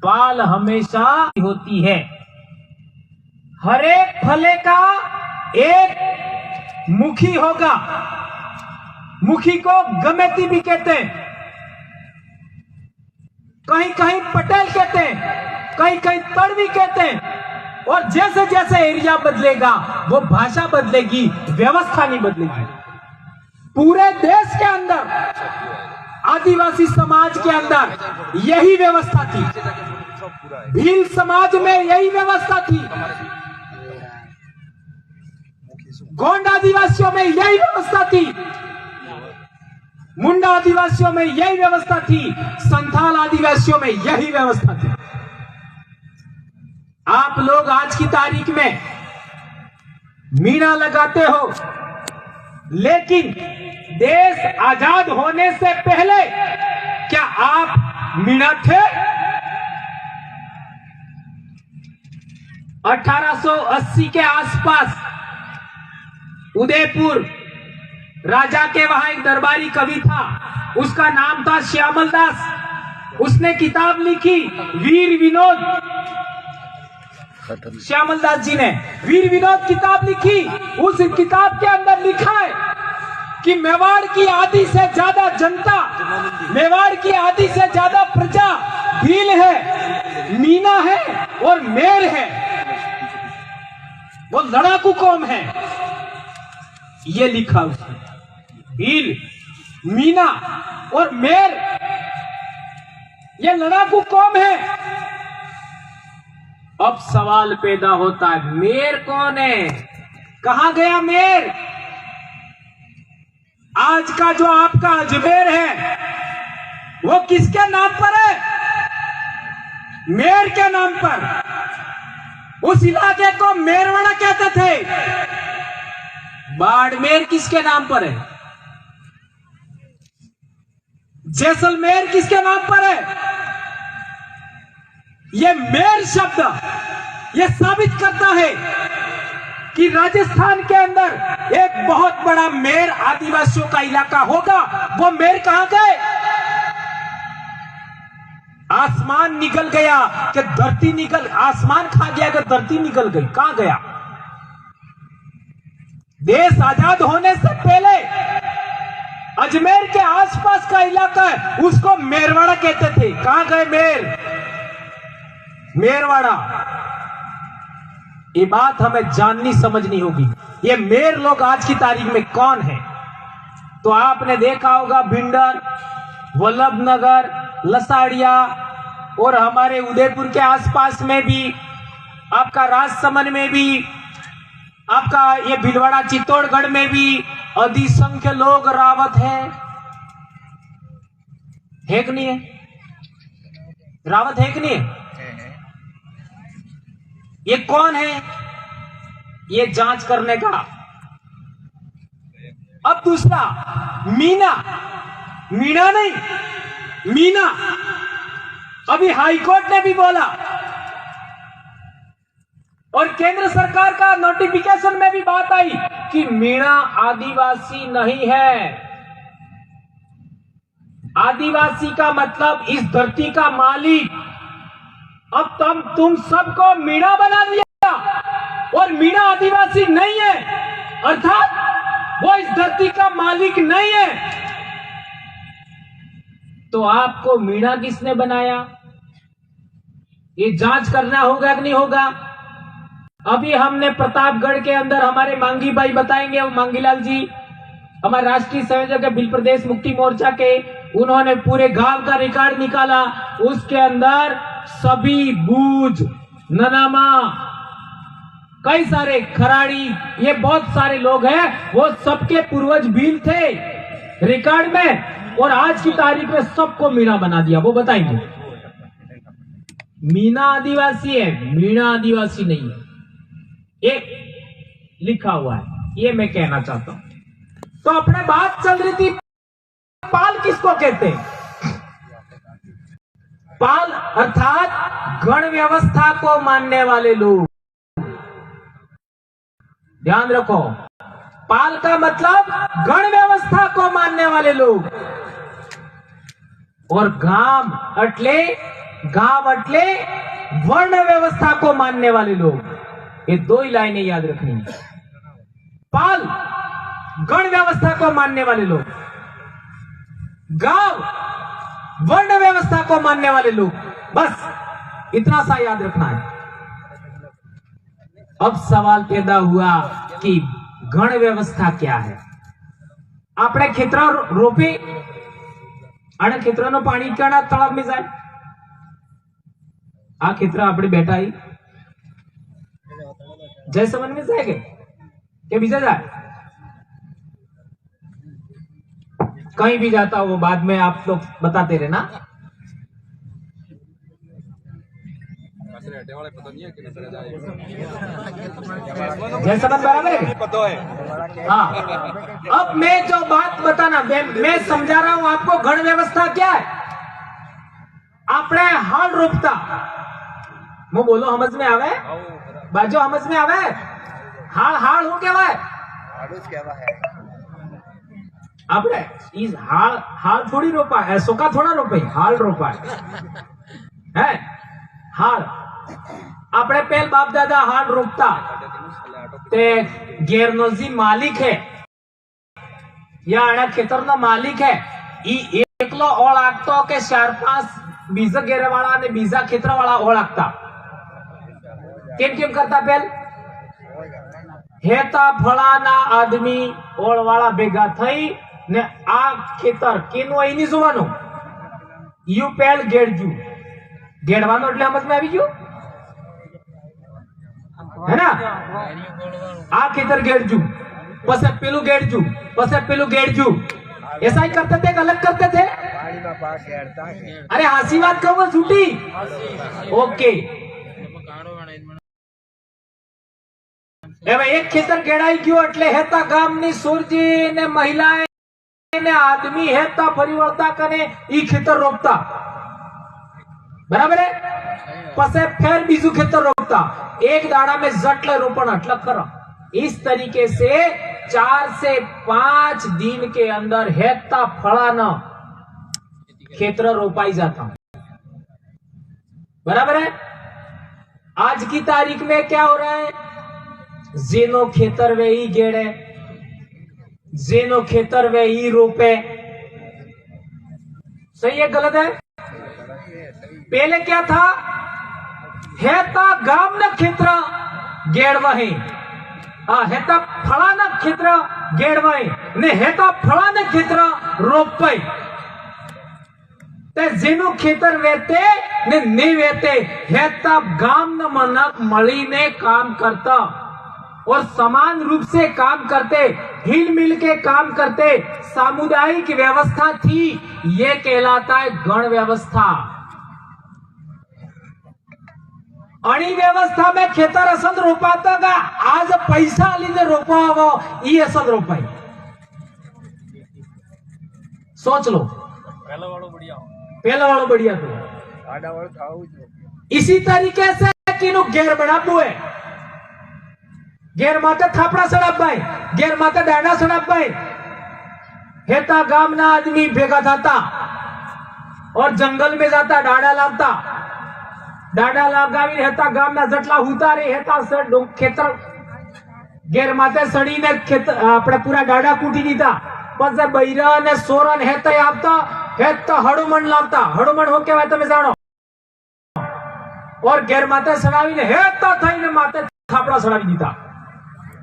पाल हमेशा होती है। हर एक फले का एक मुखी होगा। मुखी को गमेती भी कहते हैं, कहीं कहीं पटेल कहते हैं, कहीं कहीं तड़वी कहते हैं। और जैसे जैसे एरिया बदलेगा वो भाषा बदलेगी, व्यवस्था नहीं बदलेगी। पूरे देश के अंदर आदिवासी समाज के अंदर यही व्यवस्था थी, भील समाज में यही व्यवस्था थी, गोंड आदिवासियों में यही व्यवस्था थी, मुंडा आदिवासियों में यही व्यवस्था थी, संथाल आदिवासियों में यही व्यवस्था थी। आप लोग आज की तारीख में मीणा लगाते हो, लेकिन देश आजाद होने से पहले क्या आप मीणा थे? 1880 के आसपास उदयपुर राजा के वहां एक दरबारी कवि था, उसका नाम था श्यामल दास। उसने किताब लिखी वीर विनोद। श्यामल दास जी ने वीर विनोद किताब लिखी। उस किताब के अंदर लिखा है कि मेवाड़ की आधी से ज्यादा जनता, मेवाड़ की आधी से ज्यादा प्रजा भील है, मीना है और मेर है। वो लड़ाकू कौम है, ये लिखा उसने। भील, मीना और मेर ये लड़ाकू कौम है। अब सवाल पैदा होता है, मेर कौन है? कहां गया मेर? आज का जो आपका अजमेर है वो किसके नाम पर है? मेर के नाम पर। उस इलाके को मेरवाड़ा कहते थे। बाड़मेर किसके नाम पर है? जैसलमेर किसके नाम पर है? ये मेर शब्द ये साबित करता है कि राजस्थान के अंदर एक बहुत बड़ा मेर आदिवासियों का इलाका होगा। वो मेर कहां गए? आसमान निकल गया कि धरती निकल, आसमान खा गया कि धरती निकल गई? कहां गया? देश आजाद होने से पहले अजमेर के आसपास का इलाका है, उसको मेरवाड़ा कहते थे। कहां गए मेर? मेरवाड़ा। ये बात हमें जाननी समझनी होगी। ये मेर लोग आज की तारीख में कौन है? तो आपने देखा होगा भिंडर, वल्लभनगर, लसाड़िया और हमारे उदयपुर के आसपास में भी, आपका राजसमंद में भी, आपका ये भीलवाड़ा चित्तौड़गढ़ में भी अधिसंख्य लोग रावत है कि नहीं है? रावत है कि नहीं है? ये कौन है? ये जांच करने का। अब दूसरा, मीना। मीणा नहीं, मीना। अभी हाईकोर्ट ने भी बोला और केंद्र सरकार का नोटिफिकेशन में भी बात आई कि मीणा आदिवासी नहीं है। आदिवासी का मतलब इस धरती का मालिक। अब तुम सबको मीणा बना दिया और मीणा आदिवासी नहीं है, अर्थात वो इस धरती का मालिक नहीं है। तो आपको मीणा किसने बनाया? ये जांच करना होगा कि नहीं होगा? अभी हमने प्रतापगढ़ के अंदर हमारे मांगी भाई बताएंगे, मांगीलाल जी हमारे राष्ट्रीय संयोजक है भील प्रदेश मुक्ति मोर्चा के, उन्होंने पूरे गांव का रिकॉर्ड निकाला। उसके अंदर सभी बूझ, ननामा, कई सारे खराड़ी, ये बहुत सारे लोग हैं, वो सबके पूर्वज भील थे रिकॉर्ड में, और आज की तारीख में सबको मीणा बना दिया। वो बताएंगे। मीना आदिवासी है, मीणा आदिवासी नहीं है, ये लिखा हुआ है। ये मैं कहना चाहता हूं। तो अपने बात चल रही थी, पाल किसको कहते हैं? पाल अर्थात गण व्यवस्था को मानने वाले लोग। ध्यान रखो, पाल का मतलब गण व्यवस्था को मानने वाले लोग। और गाम अटले गांव अटले वर्ण व्यवस्था को मानने वाले लोग, ये दो ही लाइनें याद रखनी है। पाल गण व्यवस्था को मानने वाले लोग, गांव वर्ण व्यवस्था को मानने वाले लोग, बस इतना सा याद रखना है। अब सवाल पैदा हुआ कि गण व्यवस्था क्या है। આપણે ખેતરા રોપી અને ખેતરાનો પાણી ક્યાંના તળાવ में જાય? આ ખેતરા આપણે બેઠા ही जय समन में जाएगा क्या बीजा जाए? कहीं भी जाता हो वो बाद में आप लोग बताते रहना। जय समन बराबर है? हाँ, अब मैं जो बात बताना मैं समझा रहा हूं आपको। गण व्यवस्था क्या है? आपने हाल रोपता, वो बोलो समझ में आवे? बाजो समझ में आवे? हाल हाल हो केवाय? आपने इस हाल हाल थोड़ी रोपा है, सोका थोड़ा रोपे, हाल रोपा है हाल। આપણે પહેલ બાપ દાદા હાલ રોપતા તે ઘેરનો જે માલિક है या આના ખેતરનો માલિક है ઈ એકલો ઓળ આગતો કે 4-5 બીજા ઘેરવાળા અને બીજા ખેતરવાળા ઓળ આગતા? કેમ કેમ કરતા? પહેલ હેતા ફળાના આદમી ઓળવાળા ભેગા થઈ ને આ ખેતર કેનું અહીં ની જોવાનું? યુ પહેલ ગેડજુ ગેડવાનો એટલે સમજ में આવી ગયું है ना? आ खेतर गेड़जू पसे पेलू गेड़जू पसे पेलू गेड़जू, ऐसा ही करते थे, गलत करते थे? अरे हंसी बात कहूँ छूटी ओके। एक खेतर गेड़ाई गयो એટલે હેતા ગામની સુરજી ને મહિલાએ ને આદમી હેતા પરિવર્તા કરે ઈ ખેતર રોપતા, बराबर है? पसे फिर बीजू खेतर रोपता, एक दाड़ा में जटले रोपण अटल करो। इस तरीके से 4 से 5 दिन के अंदर हेता फलाना खेतर रोपाई जाता, बराबर है? आज की तारीख में क्या हो रहा है? जेनो खेतर वे ही गेड़े, जेनो खेतर वे ही रोपे। सही है गलत है? पहले क्या था? हेता गाम न क्षेत्र गेड़वाही, हेता फला न क्षेत्र गेड़वाही ने हेता फला न क्षेत्र रोपाई। ते जेनु खेतर वेते ने नहीं वेते हेता गाम न मनक मळीने काम करता और समान रूप से काम करते, हिल मिल के काम करते, सामुदायिक व्यवस्था थी। ये कहलाता है गण व्यवस्था। अणी व्यवस्था में खेतर असद रोपाता का आज पैसा लीधे रोपावो ई असद रोपाई। सोच लो, पहला वालों बढ़िया तो इसी तरीके से किनु घेर बनाबू है, घेर माते थापड़ा सड़प भाई, घेर माते डांडा सड़प भाई। हेता गाम ना आदमी भेगा जाता और जंगल में जाता, डांडा लावता, डाडा लगावी हेता गामना जटला उतारे हेता खेतर घेर माते सड़ी ने अपने पूरा डाडा कूटी दीता, पछे बૈરા ने सोरन हेता आपता हेता हड़ुमण लावता। हड़ुमण हो केवाय तमे जाणो? और घेर माते सड़ावी ने हेता थईने माते थापड़ा सड़ावी दीता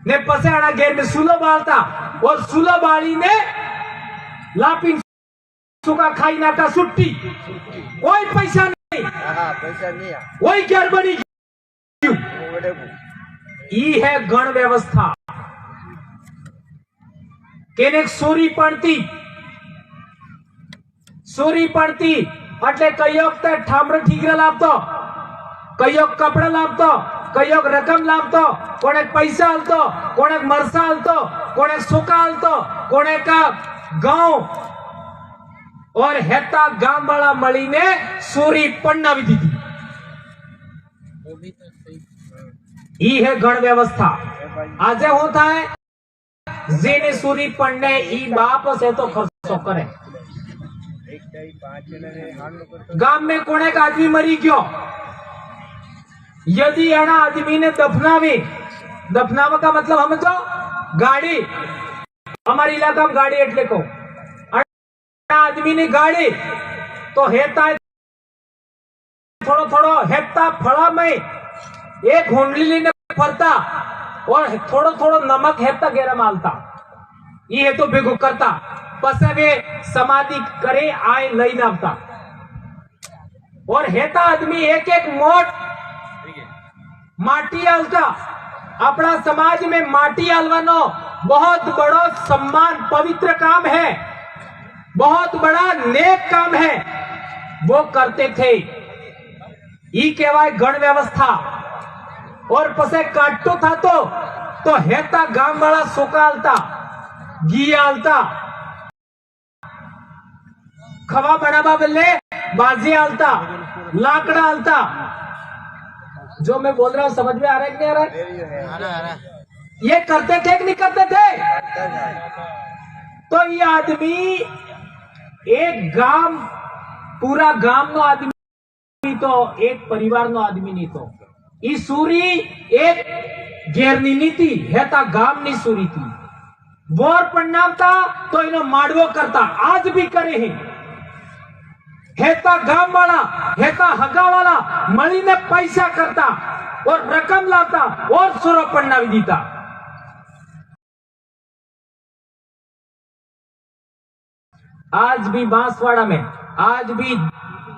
ने पछे आना घेर में सूलो बाळता और सूलो बाळी ने लापी सुका खाई नाका सुट्टी, कोई पैसा वही क्या बनी ई है गण व्यवस्था। केनेक सोरी पड़ती એટલે કયોક તે ઠામર ઠીકરા લાવતો, કયોક કપડા લાવતો, કયોક રકમ લાવતો, કોને પૈસા આલતો, કોને મરસા આલતો, કોને સોકા આલતો, કોને का गांव और हेता गाम वाला मળી ने सोरी पन्नावी दीदी। ई है गण व्यवस्था। आज होता है जेने सूरी पढ़ने ई बाप से तो खर्चो करे, गाम में कोण एक आदमी मरी गयो, यदि एना आदमी ने दफनावे का मतलब समझो, गाड़ी हमारे इलाका में गाड़ी एटले को आदमी ने गाड़ी तो हेता थोड़ो हेता फड़ा में एक घोंडली लेने फरता और थोड़ो नमक हेता गेरा मालता, ये तो भेगो करता, पस वे समाधि करे आए लईने आवता और हेता आदमी एक मोट माटी आलता। अपना समाज में माटी आलवानो बहुत बड़ो सम्मान पवित्र काम है, बहुत बड़ा नेक काम है, वो करते थे। ई कहवाय गण व्यवस्था। और पसे काटतो था तो हेता गाम वाला सोका आलता, घी आलता, खवा बनावा बल्ले बाजी आलता, लाकड़ा आलता। जो मैं बोल रहा हूं समझ में आ रहा है कि नहीं आ रहा? ये करते थे कि नहीं करते थे? तो ये आदमी एक गांव, पूरा गांव नो आदमी तो एक परिवार नो आदमी नहीं तो ई सूरी एक घेरनी नीति हेता गांव नी सूरी थी। वोर पन्नावता तो इनो माडवो करता, आज भी करे हैं। हेता गांव वाला हेता हगा वाला मळी ने पैसा करता और रकम लाता और सुरो पन्नावी दीता। आज भी बांसवाड़ा में, आज भी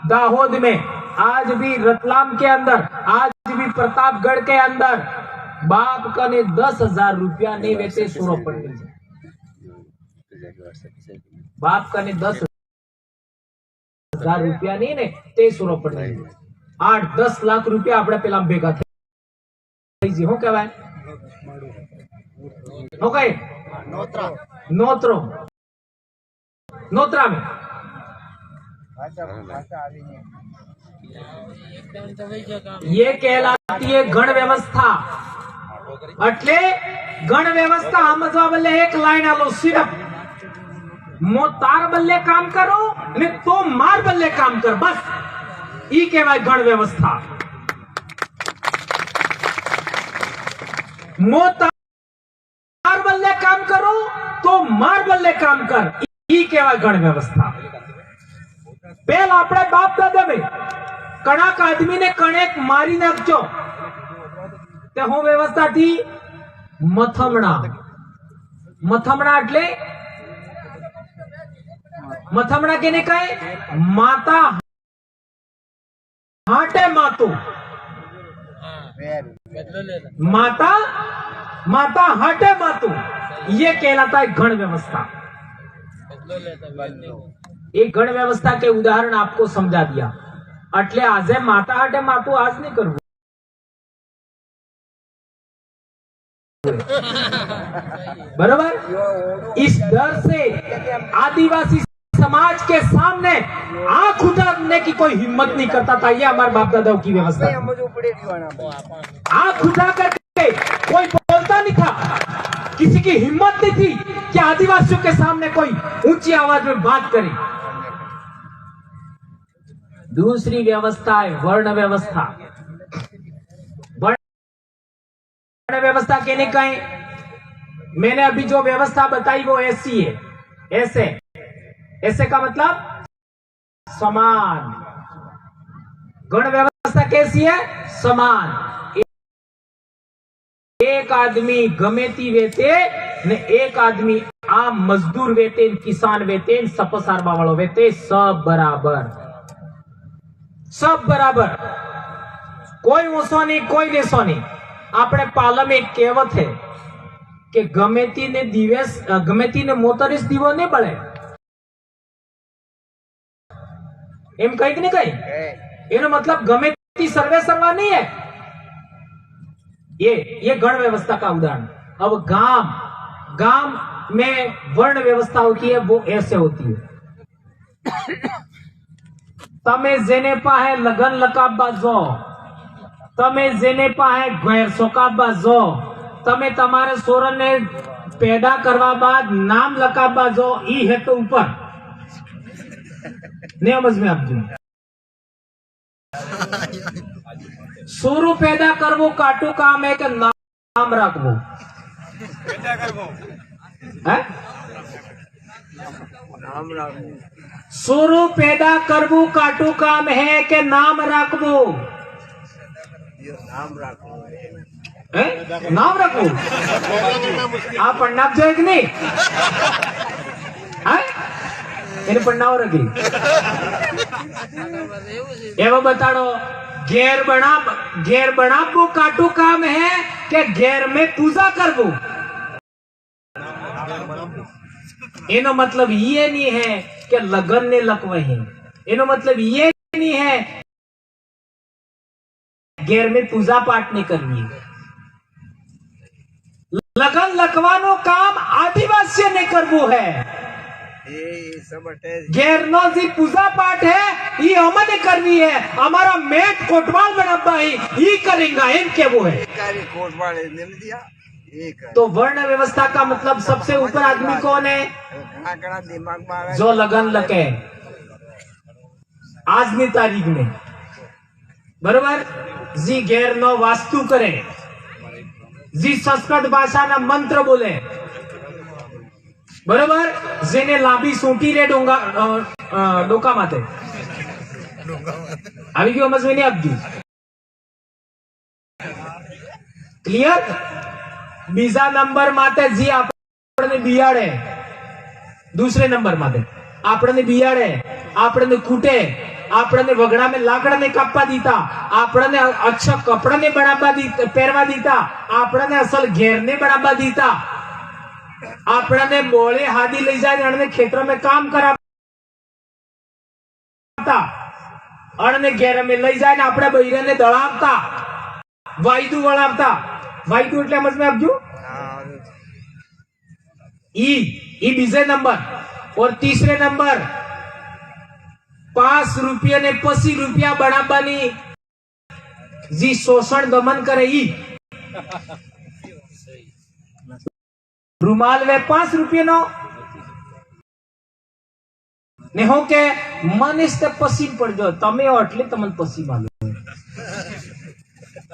दाहोद में, आज भी रतलाम के अंदर, आज भी प्रतापगढ़ के अंदर बाप का ने 10,000 रुपया नहीं वैसे सुरो पन्नी, बाप का ने 10,000 रुपया नहीं ने ते सुरो पन्नी 8-10 लाख रुपया अपने पेला भेगा थे। हो कहवाय हो कहे नोत्रा में ये कहलाती है गण व्यवस्था। अटले गण व्यवस्था समझवा बल्ले एक लाइन आलो, सिर्फ मो तार बल्ले काम करो ने तो मार बल्ले काम कर, बस ई कहवाय गण व्यवस्था। मो तार बल्ले काम करो तो मार बल्ले काम कर, ई कहवाय गण व्यवस्था। पहला अपने बाप दादा में कणाक आदमी ने कणेक मारी नाखजो ते हूँ व्यवस्था थी मथमणा। मथमणा એટલે मथमणा केने कहे? माता हाटे मातु, माता हाटे मातु, ये कहलाता है गण व्यवस्था। एक गण व्यवस्था के उदाहरण आपको समझा दिया। अटले आजे माता हाटे मातु आज नहीं करવું, बराबर। इस डर से आदिवासी समाज के सामने आंख उठाने की कोई हिम्मत नहीं करता था। ये हमारे बाप दादाओं की व्यवस्था। आंख उठा करके कोई बोलता नहीं था, किसी की हिम्मत नहीं थी कि आदिवासियों के सामने कोई ऊंची आवाज में बात करे। दूसरी व्यवस्था है वर्ण व्यवस्था। वर्ण व्यवस्था कहने का है, मैंने अभी जो व्यवस्था बताई वो ऐसी है, ऐसे ऐसे का मतलब समान। गण व्यवस्था कैसी है? समान। एक आदमी गमेती वेते ने एक आदमी आम मजदूर वेते, किसान वेते, सपसारबा वालों वेते, सब बराबर, सब बराबर। कोई ऊंचो नहीं, कोई नीचो नहीं। अपने पाला में एक कहेवत है कि गमेती ने दिवस, गमेती ने मोतरिस दीवो नहीं बळे, एम कहीं कि नहीं कहीं। एनो मतलब गमेती सर्वे सर्वा नहीं है। ये गण व्यवस्था का उदाहरण। अब गांव में वर्ण व्यवस्था होती है, वो ऐसे होती है। तमे जेने पाहे लगन लकाबा जो, तमे जेने पाहे गैर सोकाबा जो, तमे तमारे सोरन ने पैदा करवा बाद नाम लकाबा जो, ई है तो ऊपर नहीं समझ में आप जो सोरू पैदा करवो काटू काम है कि नाम रखवो है? सोरू पैदा करवो काटू काम है कि नाम रखवो नाम रखो आप पढ़ना जो है कि नहीं એને પન્નાઓ રખી એવો બતાડો घेर बनाबू काटू काम है कि घेर में पूजा करबू एनो मतलब ये नहीं है कि लगन ने लकवे हैं एनो मतलब ये नहीं है घेर में पूजा पाठ नहीं करनी लगन लकवानो काम आदिवासी ने करवू है घेर नो जी पूजा पाठ है ये हमने करनी है हमारा मेट कोटवाल बनबा ही करेगा इन के वो है तो वर्ण व्यवस्था का मतलब सबसे ऊपर आदमी कौन है जो लगन लगे आज की तारीख में बराबर जी घेर नो वास्तु करे जी संस्कृत भाषा ना मंत्र बोले बरोबर जेने लांबी सूंटी रे डोका माथे આવી ગયો સમજ નહીં આપજો ક્લિયર બીજા નંબર માથે જી આપણને બિયાડે दूसरे नंबर माथे આપણને બિયાડે આપણને કૂટે આપણને વગડા में લાકડા ને કાપવા દીતા આપણને અચ્છા કપડા ને બનાવવા દીતા પહેરવા દીતા આપણને અસલ ઘેર ને બનાવવા દીતા आपने बोले हादी ले जाए खेतों में काम कराता अने घेर में लई जाए अपने बहिरे ने दड़ावता वायदू वड़ावता वायदू એટલે समझ में आपजो ई बीजे नंबर और तीसरे नंबर 5 रुपया ने 25 रुपया बनाबानी जी शोषण दमन करे ई रूमाल वे 5 रुपये नो ने हो के मन इस पसीन पड़ जाओ तमे એટલે તમને પસી માલુમ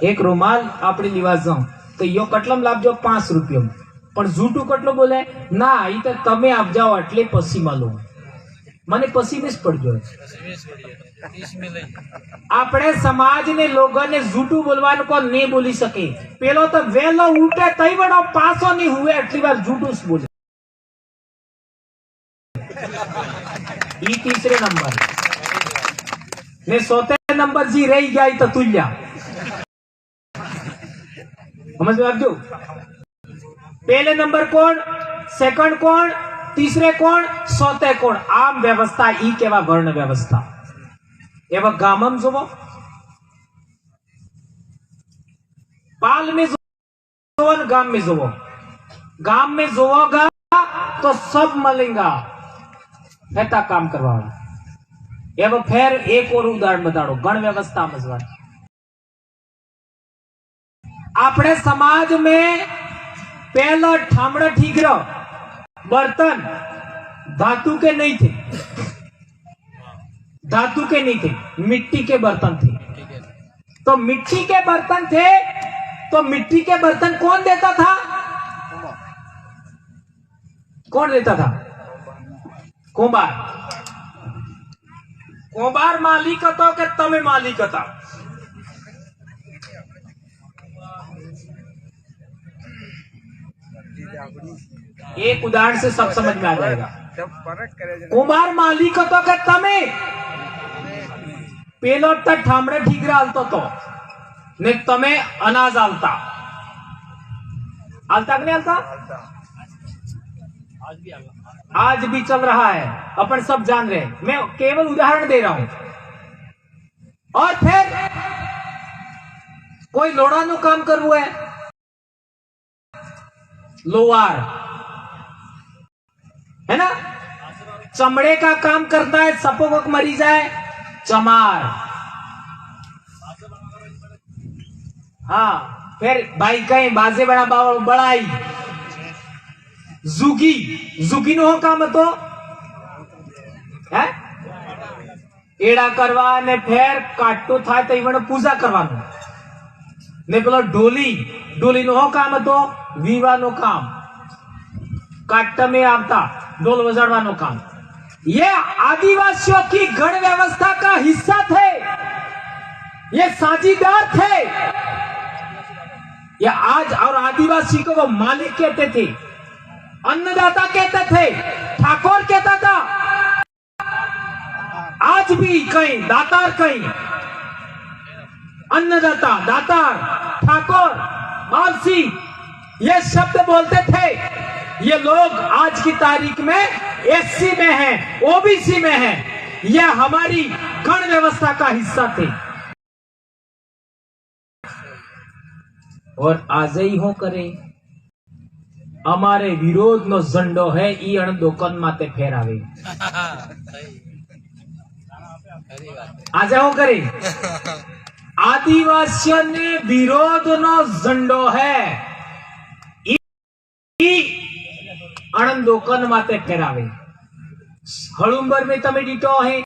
एक रूमाल આપણે લેવા જાઓ તો યો કટલમ લાવજો 5 રૂપિયા પણ ઝૂટું કટલો બોલે ના ઈ તો તમે આપ જાઓ એટલે પસી માલુમ મને પસી બેસ પડજો આપણે સમાજ ने लोगों ने झूठू बोलवान को नहीं बोली सके पेलो तो वेलो उठे तई बड़ो पासो नहीं हुए એટલી વાર झूठू बोले ई तीसरे नंबर ने सोते नंबर जी रही गया तो तुल्या समझ में आपजो पहले नंबर कौन सेकंड कौन तीसरे कौन सोते कौन आम व्यवस्था ई केवा वर्ण व्यवस्था एवं गामम जोवो पाल में जोवो गाम में जोवो गाम में जोवोगा तो सब मलेगा ऐसा काम करवाओ एवं फिर एक और उदाहरण बताओ गण व्यवस्था मजवा अपने समाज में पहला ठामड़ा ठीकरा बर्तन धातु के नहीं थे धातु के नहीं थे मिट्टी के बर्तन थे तो मिट्टी के बर्तन थे तो मिट्टी के बर्तन कौन देता था कौन देता था कुंभार कुंभार मालिक હતો કે તમે માલિક હતા एक उदाहरण से सब समझ में आ जाएगा कुंभार मालिक હતો કે તમે પેલો તો ઠામડે ઠીકરા હાલતો તો ને તમે અનાજ હાલતા हालता कि नहीं हालता आज भी चल रहा है अपन सब जान रहे हैं मैं केवल उदाहरण दे रहा हूं और फिर कोई लोड़ा नु काम करवू है लोहार है ना चमड़े का काम करता है सपोक मरी जाए चमार हाँ फिर भाई कहीं बाजे बड़ा बड़ाई जुगी जुगी नो काम तो है एड़ा करवा ने फेर काटतो थाय तो इवण पूजा करवानो ने पेलो डोली नो काम હતો વીવાનો કામ काट में आवता ढोल बजाड़वानो काम। ये आदिवासियों की गण व्यवस्था का हिस्सा थे, ये साझीदार थे। ये आज और आदिवासी को वो मालिक कहते थे, अन्नदाता कहते थे, ठाकुर कहता था। आज भी कहीं दातार, कहीं अन्नदाता, दातार, ठाकुर, मालसी ये शब्द बोलते थे। ये लोग आज की तारीख में एससी में हैं, ओबीसी में हैं। ये हमारी गण व्यवस्था का हिस्सा थे और आज ही हो करे हमारे विरोध नो झंडो है ई अणदोकन माते फेरावे। आज हो करे आदिवासियों ने विरोध नो झंडो है अणंदोकन माते फेरावे। हळुंबर में तमे डीटो है